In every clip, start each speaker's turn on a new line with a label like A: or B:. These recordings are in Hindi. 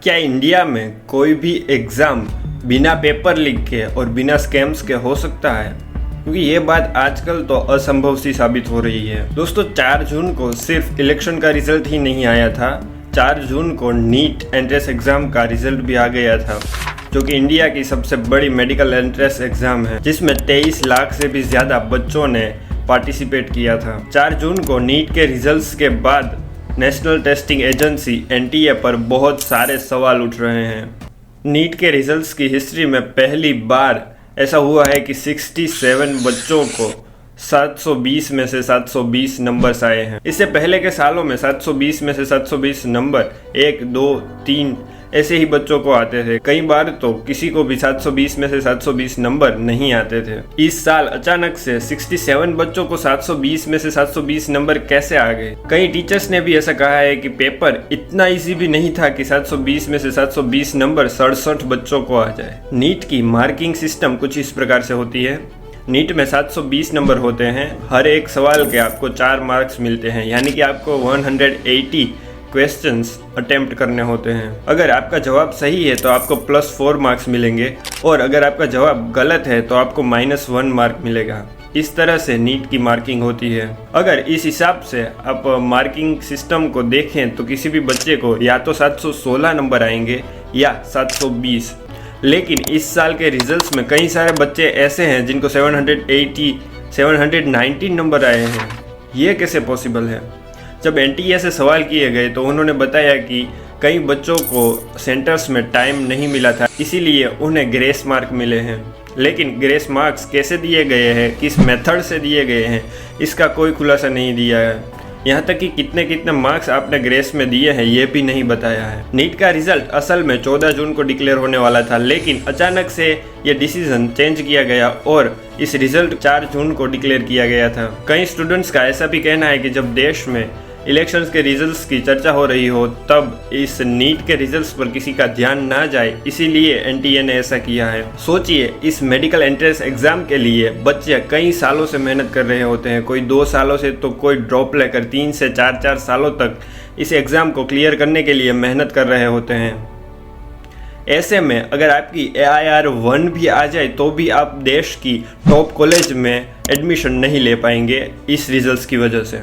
A: क्या इंडिया में कोई भी एग्ज़ाम बिना पेपर लीक के और बिना स्कैम्स के हो सकता है? क्योंकि ये बात आजकल तो असंभव सी साबित हो रही है। दोस्तों 4 जून को सिर्फ इलेक्शन का रिजल्ट ही नहीं आया था, 4 जून को नीट एंट्रेंस एग्ज़ाम का रिजल्ट भी आ गया था, जो कि इंडिया की सबसे बड़ी मेडिकल एंट्रेंस एग्ज़ाम है, जिसमें 23 लाख से भी ज़्यादा बच्चों ने पार्टिसिपेट किया था। 4 जून को नीट के रिजल्ट्स के बाद नेशनल टेस्टिंग एजेंसी एनटीए पर बहुत सारे सवाल उठ रहे हैं। नीट के रिजल्ट्स की हिस्ट्री में पहली बार ऐसा हुआ है कि 67 बच्चों को 720 में से 720 नंबर्स आए हैं। इससे पहले के सालों में 720 में से 720 नंबर 1, 2, 3 ऐसे ही बच्चों को आते थे। कई बार तो किसी को भी 720 में से 720 नंबर नहीं आते थे। इस साल अचानक से 67 बच्चों को 720 में से 720 नंबर कैसे आ गए? कई टीचर्स ने भी ऐसा कहा है कि पेपर इतना इजी भी नहीं था कि 720 में से 720 नंबर 67 बच्चों को आ जाए। नीट की मार्किंग सिस्टम कुछ इस प्रकार से होती है। नीट में 720 नंबर होते हैं। हर एक सवाल के आपको 4 मार्क्स मिलते हैं, यानी कि आपको 180 क्वेश्चंस अटेम्प्ट करने होते हैं। अगर आपका जवाब सही है तो आपको +4 मार्क्स मिलेंगे और अगर आपका जवाब गलत है तो आपको -1 मार्क मिलेगा। इस तरह से नीट की मार्किंग होती है। अगर इस हिसाब से आप मार्किंग सिस्टम को देखें तो किसी भी बच्चे को या तो 716 नंबर आएंगे या 720। लेकिन इस साल के रिजल्ट्स में कई सारे बच्चे ऐसे हैं जिनको 780, 719 नंबर आए हैं। ये कैसे पॉसिबल है? जब एनटीए से सवाल किए गए तो उन्होंने बताया कि कई बच्चों को सेंटर्स में टाइम नहीं मिला था, इसीलिए उन्हें ग्रेस मार्क मिले हैं। लेकिन ग्रेस मार्क्स कैसे दिए गए हैं, किस मेथड से दिए गए हैं, इसका कोई खुलासा नहीं दिया है। यहाँ तक कि कितने कितने मार्क्स आपने ग्रेस में दिए हैं ये भी नहीं बताया है। नीट का रिजल्ट असल में 14 जून को डिक्लेयर होने वाला था, लेकिन अचानक से ये डिसीजन चेंज किया गया और इस रिजल्ट 4 जून को डिक्लेयर किया गया था। कई स्टूडेंट्स का ऐसा भी कहना है कि जब देश में इलेक्शंस के रिजल्ट्स की चर्चा हो रही हो तब इस नीट के रिजल्ट्स पर किसी का ध्यान ना जाए, इसीलिए एनटीए ने ऐसा किया है। सोचिए, इस मेडिकल एंट्रेंस एग्जाम के लिए बच्चे कई सालों से मेहनत कर रहे होते हैं। कोई 2 सालों से तो कोई ड्रॉप लेकर 3 से 4 सालों तक इस एग्ज़ाम को क्लियर करने के लिए मेहनत कर रहे होते हैं। ऐसे में अगर आपकी AIR 1 भी आ जाए तो भी आप देश की टॉप कॉलेज में एडमिशन नहीं ले पाएंगे इस रिजल्ट्स की वजह से,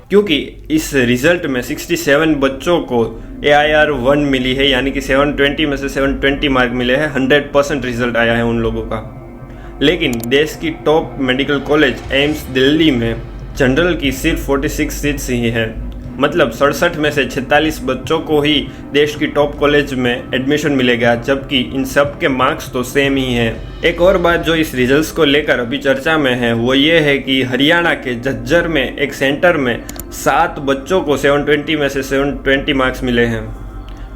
A: क्योंकि इस रिजल्ट में 67 बच्चों को AIR 1 मिली है, यानी कि 720 में से 720 मार्क मिले हैं। 100% रिजल्ट आया है उन लोगों का। लेकिन देश की top medical college AIIMS Delhi में जनरल की सिर्फ 46 सीट्स ही है। मतलब 67 में से 46 बच्चों को ही देश की टॉप कॉलेज में एडमिशन मिलेगा, जबकि इन सब के मार्क्स तो सेम ही हैं। एक और बात जो इस रिजल्ट्स को लेकर अभी चर्चा में है वो ये है कि हरियाणा के झज्जर में एक सेंटर में 7 बच्चों को 720 में से 720 मार्क्स मिले हैं।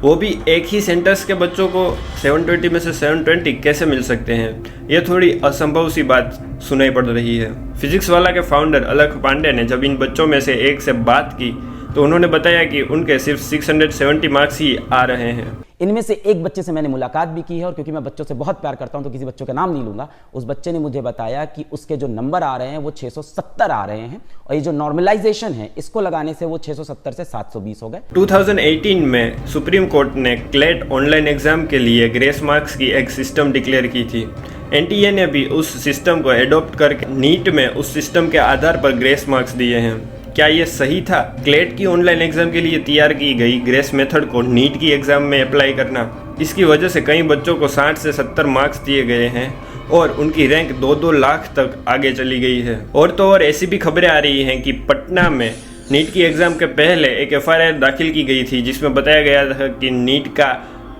A: वो भी एक ही सेंटर्स के बच्चों को 720 में से 720 कैसे मिल सकते हैं? ये थोड़ी असंभव सी बात सुनाई पड़ रही है। फिजिक्स वाला के फाउंडर अलख पांडे ने जब इन बच्चों में से एक से बात की तो उन्होंने बताया कि उनके सिर्फ 670 मार्क्स ही आ रहे हैं।
B: इनमें से एक बच्चे से मैंने मुलाकात भी की है और क्योंकि मैं बच्चों से बहुत प्यार करता हूं तो किसी बच्चों का नाम नहीं लूंगा। उस बच्चे ने मुझे बताया कि उसके जो नंबर आ रहे हैं वो 670 आ रहे हैं और ये जो नॉर्मलाइजेशन है इसको लगाने से वो 670 से 720 हो गए।
A: 2018 में सुप्रीम कोर्ट ने क्लेट ऑनलाइन एग्जाम के लिए ग्रेस मार्क्स की एक सिस्टम डिक्लेयर की थी। एनटीए ने भी उस सिस्टम को एडॉप्ट करके नीट में उस सिस्टम के आधार पर ग्रेस मार्क्स दिए हैं। क्या ये सही था? क्लेट की ऑनलाइन एग्जाम के लिए तैयार की गई ग्रेस मेथड को नीट की एग्जाम में अप्लाई करना, इसकी वजह से कई बच्चों को 60 से 70 मार्क्स दिए गए हैं और उनकी रैंक 2-2 लाख तक आगे चली गई है। और तो और ऐसी भी खबरें आ रही हैं कि पटना में नीट की एग्जाम के पहले एक FIR दाखिल की गई थी जिसमें बताया गया था कि नीट का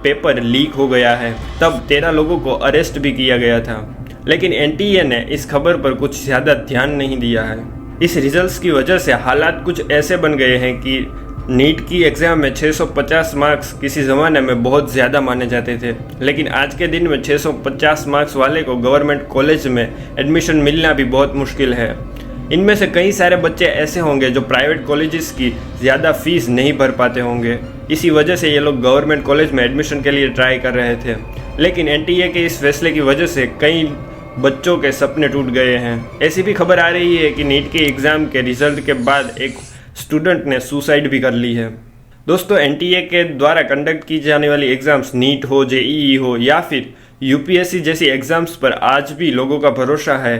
A: पेपर लीक हो गया है। तब 13 लोगों को अरेस्ट भी किया गया था। लेकिन एनटीए ने इस खबर पर कुछ ज़्यादा ध्यान नहीं दिया है। इस रिजल्ट्स की वजह से हालात कुछ ऐसे बन गए हैं कि नीट की एग्ज़ाम में 650 मार्क्स किसी ज़माने में बहुत ज़्यादा माने जाते थे, लेकिन आज के दिन में 650 मार्क्स वाले को गवर्नमेंट कॉलेज में एडमिशन मिलना भी बहुत मुश्किल है। इनमें से कई सारे बच्चे ऐसे होंगे जो प्राइवेट कॉलेजेस की ज़्यादा फीस नहीं भर पाते होंगे। इसी वजह से ये लोग गवर्नमेंट कॉलेज में एडमिशन के लिए ट्राई कर रहे थे। लेकिन एनटीए के इस फैसले की वजह से कई बच्चों के सपने टूट गए हैं। ऐसी भी खबर आ रही है कि नीट के एग्ज़ाम के रिजल्ट के बाद एक स्टूडेंट ने सुसाइड भी कर ली है। दोस्तों एनटीए के द्वारा कंडक्ट की जाने वाली एग्जाम्स नीट हो, जेईई हो या फिर यूपीएससी जैसी एग्जाम्स पर आज भी लोगों का भरोसा है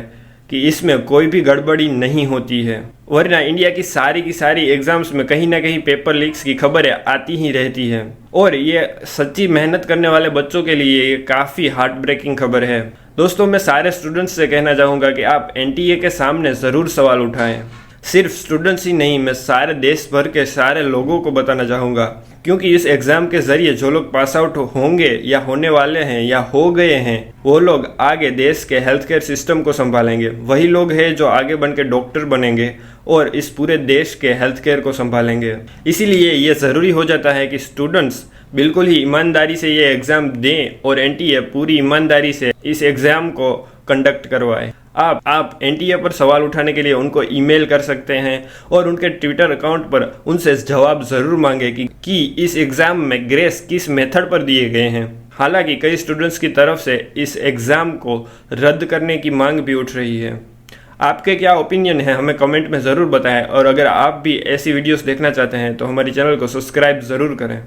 A: कि इसमें कोई भी गड़बड़ी नहीं होती है, वरना इंडिया की सारी एग्जाम्स में कहीं ना कहीं पेपर लीक्स की खबरें आती ही रहती है। और ये सच्ची मेहनत करने वाले बच्चों के लिए ये काफ़ी हार्ट ब्रेकिंग खबर है। दोस्तों मैं सारे स्टूडेंट्स से कहना चाहूँगा कि आप एनटीए के सामने ज़रूर सवाल उठाएं। सिर्फ स्टूडेंट्स ही नहीं, मैं सारे देश भर के सारे लोगों को बताना चाहूँगा, क्योंकि इस एग्ज़ाम के ज़रिए जो लोग पास आउट होंगे या होने वाले हैं या हो गए हैं, वो लोग आगे देश के हेल्थ केयर सिस्टम को संभालेंगे। वही लोग हैं जो आगे बन के डॉक्टर बनेंगे और इस पूरे देश के हेल्थ केयर को संभालेंगे। इसीलिए ये ज़रूरी हो जाता है कि स्टूडेंट्स बिल्कुल ही ईमानदारी से ये एग्ज़ाम दें और एनटीए पूरी ईमानदारी से इस एग्ज़ाम को कंडक्ट करवाए। आप एनटीए पर सवाल उठाने के लिए उनको ईमेल कर सकते हैं और उनके ट्विटर अकाउंट पर उनसे जवाब ज़रूर मांगे कि इस एग्ज़ाम में ग्रेस किस मेथड पर दिए गए हैं। हालांकि कई स्टूडेंट्स की तरफ से इस एग्ज़ाम को रद्द करने की मांग भी उठ रही है। आपके क्या ओपिनियन है हमें कमेंट में ज़रूर बताएं, और अगर आप भी ऐसी वीडियोस देखना चाहते हैं तो हमारे चैनल को सब्सक्राइब ज़रूर करें।